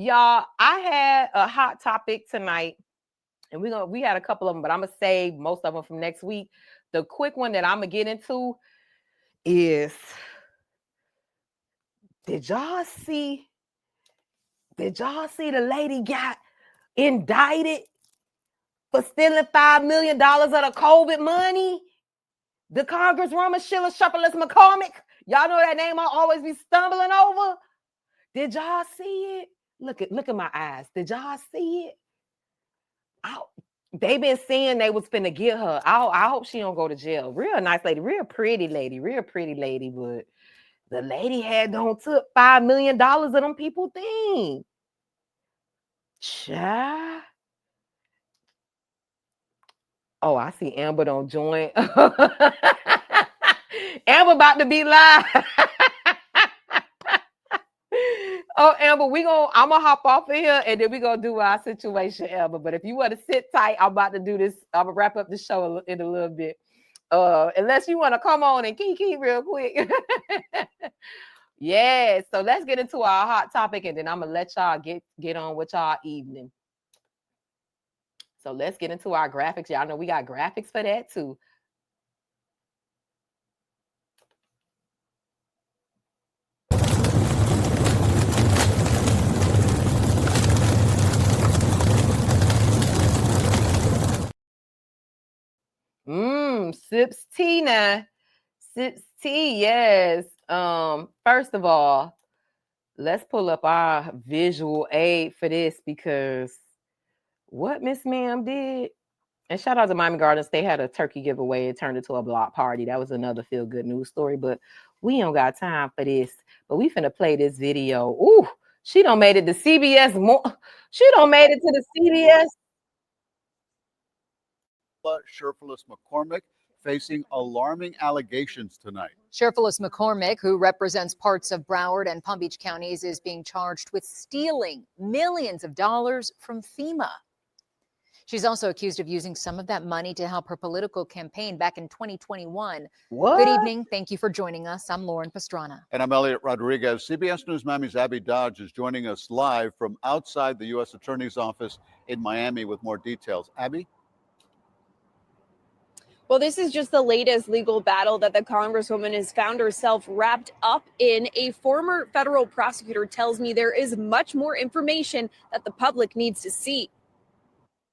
Y'all, I had a hot topic tonight, and we had a couple of them, but I'm gonna save most of them from next week. The quick one that I'm gonna get into is: Did y'all see the lady got indicted for stealing $5 million of the COVID money? The Congresswoman Sheila Cherfilus-McCormick. Y'all know that name I always be stumbling over. Did y'all see it? Look at my eyes. Did y'all see it? They been saying they was finna get her. I hope she don't go to jail. Real nice lady, real pretty lady. But the lady had don't took $5 million of them people thing. Child. Oh, I see Amber don't join. Amber about to be live. Oh, Amber, I'm gonna hop off of here and then we gonna do our situation, Amber. But if you want to sit tight, I'm about to do this. I'm gonna wrap up the show in a little bit. Unless you want to come on and kiki real quick. Yeah, so let's get into our hot topic and then I'm gonna let y'all get on with y'all evening. So let's get into our graphics. Y'all know we got graphics for that too. Sips tea now. Sips tea, yes. First of all, let's pull up our visual aid for this because what Miss Ma'am did, and shout out to Miami Gardens, they had a turkey giveaway. It turned into a block party. That was another feel-good news story, but we don't got time for this. But we finna play this video. Ooh, she done made it to CBS. She done made it to the CBS. Cherfilus-McCormick facing alarming allegations tonight. Cherfilus-McCormick, who represents parts of Broward and Palm Beach counties, is being charged with stealing millions of dollars from FEMA. She's also accused of using some of that money to help her political campaign back in 2021. What? Good evening. Thank you for joining us. I'm Lauren Pastrana. And I'm Elliot Rodriguez. CBS News Miami's Abby Dodge is joining us live from outside the U.S. Attorney's Office in Miami with more details. Abby? Well, this is just the latest legal battle that the Congresswoman has found herself wrapped up in. A former federal prosecutor tells me there is much more information that the public needs to see.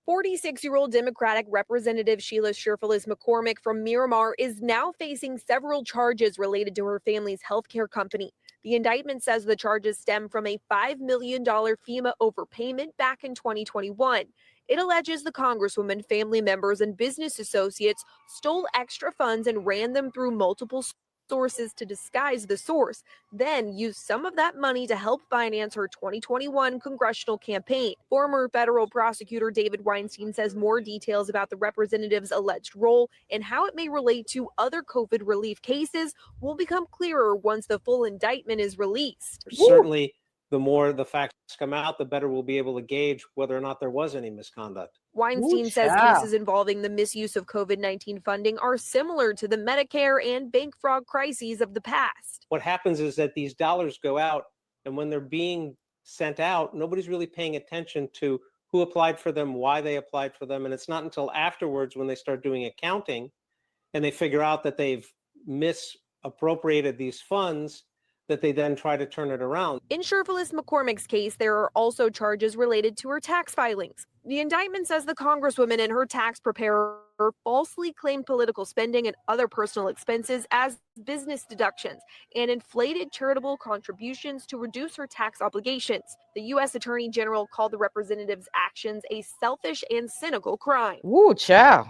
46-year-old Democratic Representative Sheila Cherfilus-McCormick from Miramar is now facing several charges related to her family's healthcare company. The indictment says the charges stem from a $5 million FEMA overpayment back in 2021. It alleges the Congresswoman, family members, and business associates stole extra funds and ran them through multiple sources to disguise the source, then used some of that money to help finance her 2021 congressional campaign. Former federal prosecutor David Weinstein says more details about the representative's alleged role and how it may relate to other COVID relief cases will become clearer once the full indictment is released. Certainly, the more the facts come out, the better we'll be able to gauge whether or not there was any misconduct. Weinstein says cases involving the misuse of COVID-19 funding are similar to the Medicare and bank fraud crises of the past. What happens is that these dollars go out, and when they're being sent out, nobody's really paying attention to who applied for them, why they applied for them, and it's not until afterwards when they start doing accounting and they figure out that they've misappropriated these funds that they then try to turn it around. In Cherfilus-McCormick's case, there are also charges related to her tax filings. The indictment says the Congresswoman and her tax preparer falsely claimed political spending and other personal expenses as business deductions and inflated charitable contributions to reduce her tax obligations. The U.S. Attorney General called the representative's actions a selfish and cynical crime. Woo, child.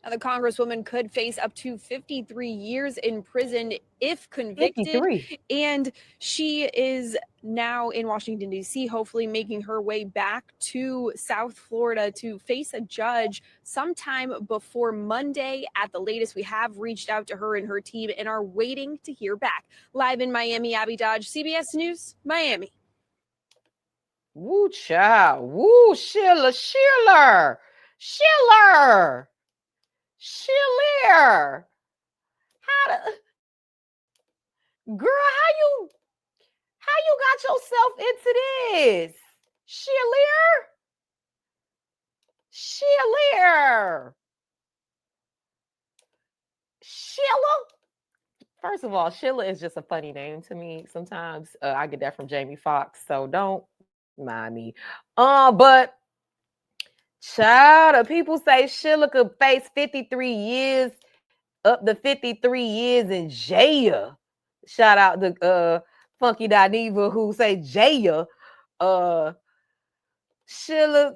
Now, the Congresswoman could face up to 53 years in prison if convicted. 53. And she is now in Washington, D.C., hopefully making her way back to South Florida to face a judge sometime before Monday at the latest. We have reached out to her and her team and are waiting to hear back. Live in Miami, Abby Dodge, CBS News, Miami. Woo, child. Woo, Sheila. Schiller. Girl, you got yourself into this? Sheila? First of all, Sheila is just a funny name to me. Sometimes I get that from Jamie Foxx, so don't mind me. But child, people say Sheila could face 53 years, up to 53 years in jail. Shout out to Funky Dineva who say jail. Sheila.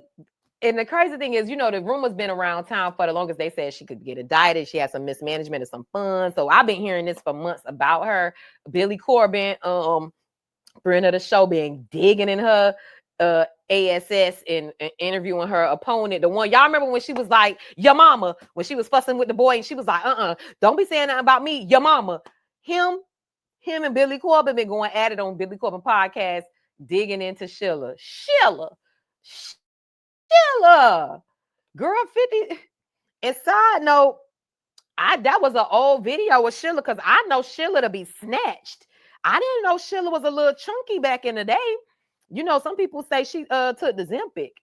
And the crazy thing is, the rumor's been around town for the longest. They said she could get indicted. She had some mismanagement and some funds. So I've been hearing this for months about her. Billy Corbin, friend of the show, been digging in her ASS and interviewing her opponent. The one, y'all remember when she was like, your mama, when she was fussing with the boy and she was like, don't be saying nothing about me, your mama. Him and Billy Corbin been going at it on Billy Corbin podcast, digging into Sheila. Sheila, girl, 50. And side note, that was an old video with Sheila because I know Sheila to be snatched. I didn't know Sheila was a little chunky back in the day. Some people say she took the Zempic.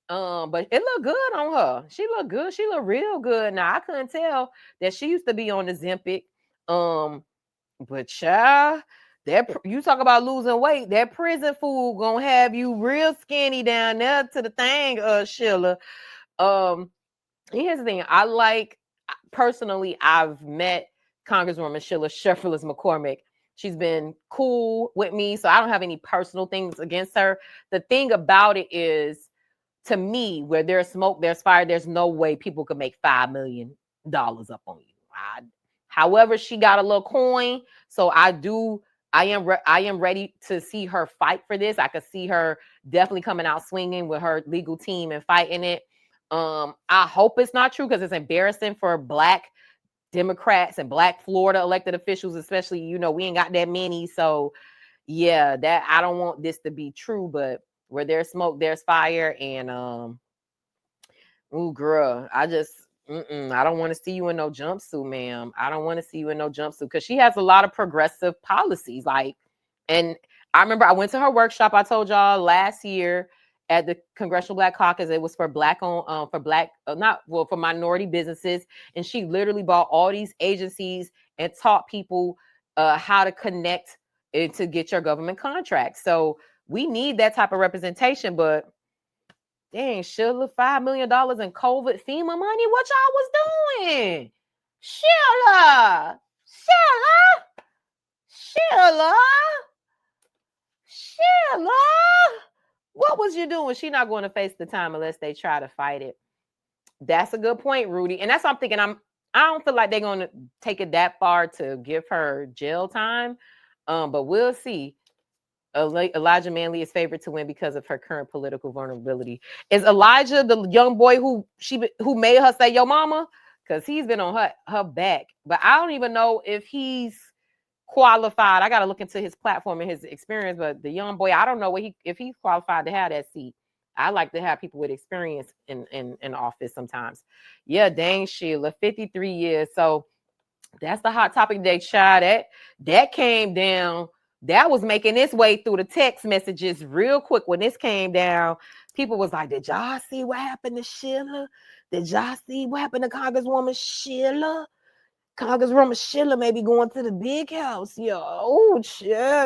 But it looked good on her. She looked good. She looked real good. Now I couldn't tell that she used to be on the Zempic. But child, you talk about losing weight, that prison food gonna have you real skinny down there to the thing, Sheila. Here's the thing. Personally, I've met Congresswoman Sheila Cherfilus-McCormick. She's been cool with me, so I don't have any personal things against her. The thing about it is, to me, where there's smoke, there's fire. There's no way people could make $5 million up on you. However, she got a little coin, so I am ready to see her fight for this. I could see her definitely coming out swinging with her legal team and fighting it. I hope it's not true because it's embarrassing for Black Democrats and Black Florida elected officials, especially, we ain't got that many. So yeah, that I don't want this to be true, but where there's smoke, there's fire. And girl, I don't want to see you in no jumpsuit, ma'am. I don't want to see you in no jumpsuit because she has a lot of progressive policies. And I remember I went to her workshop. I told y'all last year at the Congressional Black Caucus. It was for for minority businesses. And she literally bought all these agencies and taught people how to connect to get your government contracts. So we need that type of representation. But dang, Sheila, $5 million in COVID FEMA money? What y'all was doing? Sheila! What was you doing? She's not going to face the time unless they try to fight it. That's a good point, Rudy. And that's what I'm thinking. I don't feel like they're going to take it that far to give her jail time. But we'll see. Elijah Manley is favored to win because of her current political vulnerability. Is Elijah the young boy who made her say yo mama? Because he's been on her back. But I don't even know if he's qualified. I got to look into his platform and his experience. But the young boy, I don't know if he's qualified to have that seat. I like to have people with experience in office sometimes. Yeah, dang, Sheila, 53 years. So that's the hot topic today, child. That came down. That was making its way through the text messages real quick. When this came down, people was like, did y'all see what happened to Sheila? Did y'all see what happened to Congresswoman Sheila? Congresswoman Sheila may be going to the big house. Yo, oh, Sheila.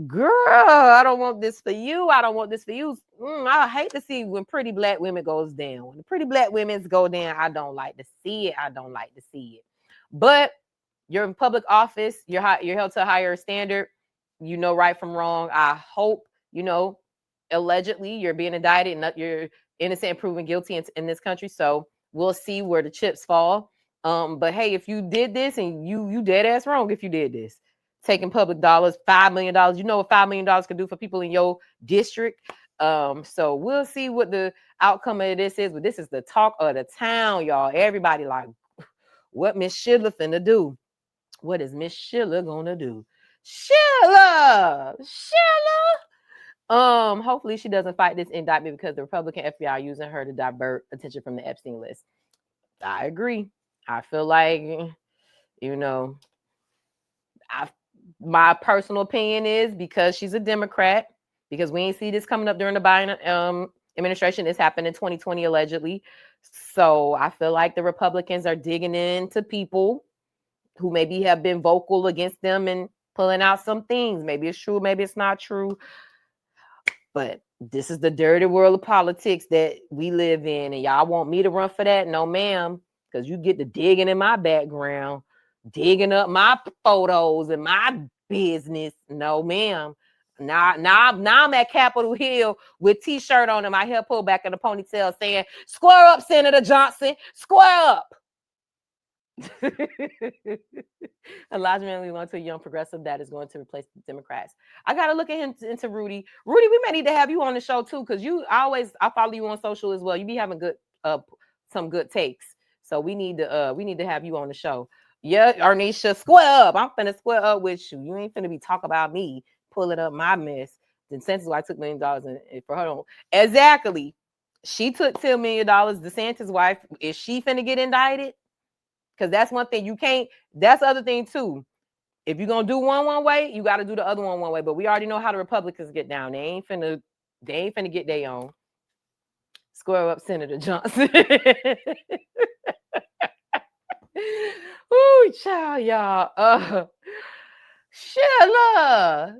Girl, I don't want this for you. I don't want this for you. I hate to see when pretty Black women goes down. When the pretty Black women go down, I don't like to see it. But you're in public office. You're held to a higher standard. You know right from wrong. I hope, allegedly you're being indicted and you're innocent and proven guilty in this country. So we'll see where the chips fall. But hey, if you did this and you dead ass wrong if you did this. Taking public dollars, $5 million. You know what $5 million can do for people in your district. So we'll see what the outcome of this is. But this is the talk of the town, y'all. Everybody like, what Miss Schiller finna do? What is Miss Schiller gonna do? Sheila. Hopefully she doesn't fight this indictment because the Republican FBI are using her to divert attention from the Epstein list. I agree. I feel like, My personal opinion is because she's a Democrat, because we ain't see this coming up during the Biden administration. This happened in 2020 allegedly. So I feel like the Republicans are digging into people who maybe have been vocal against them and pulling out some things. Maybe it's true, maybe it's not true. But this is the dirty world of politics that we live in. And y'all want me to run for that? No, ma'am. Because you get to digging in my background, digging up my photos and my business. No, ma'am. Now I'm at Capitol Hill with T-shirt on and my hair pulled back in a ponytail saying, "Square up, Senator Johnson. Square up." Elijah Manley went to a young progressive that is going to replace the Democrats. I gotta look at him into Rudy. Rudy, we may need to have you on the show too, because I follow you on social as well. You be having good some good takes. So we need to have you on the show. Yeah, Arnisha, square up. I'm finna square up with you. You ain't finna be talking about me pulling up my mess. DeSantis why I took $1 million for her own. Exactly. She took $10 million. DeSantis' wife, is she finna get indicted? Because that's one thing you can't, that's the other thing too. If you're going to do one way, you got to do the other one way. But we already know how the Republicans get down. They ain't finna get their own. Square up, Senator Johnson. Ooh, child, y'all. Sheila.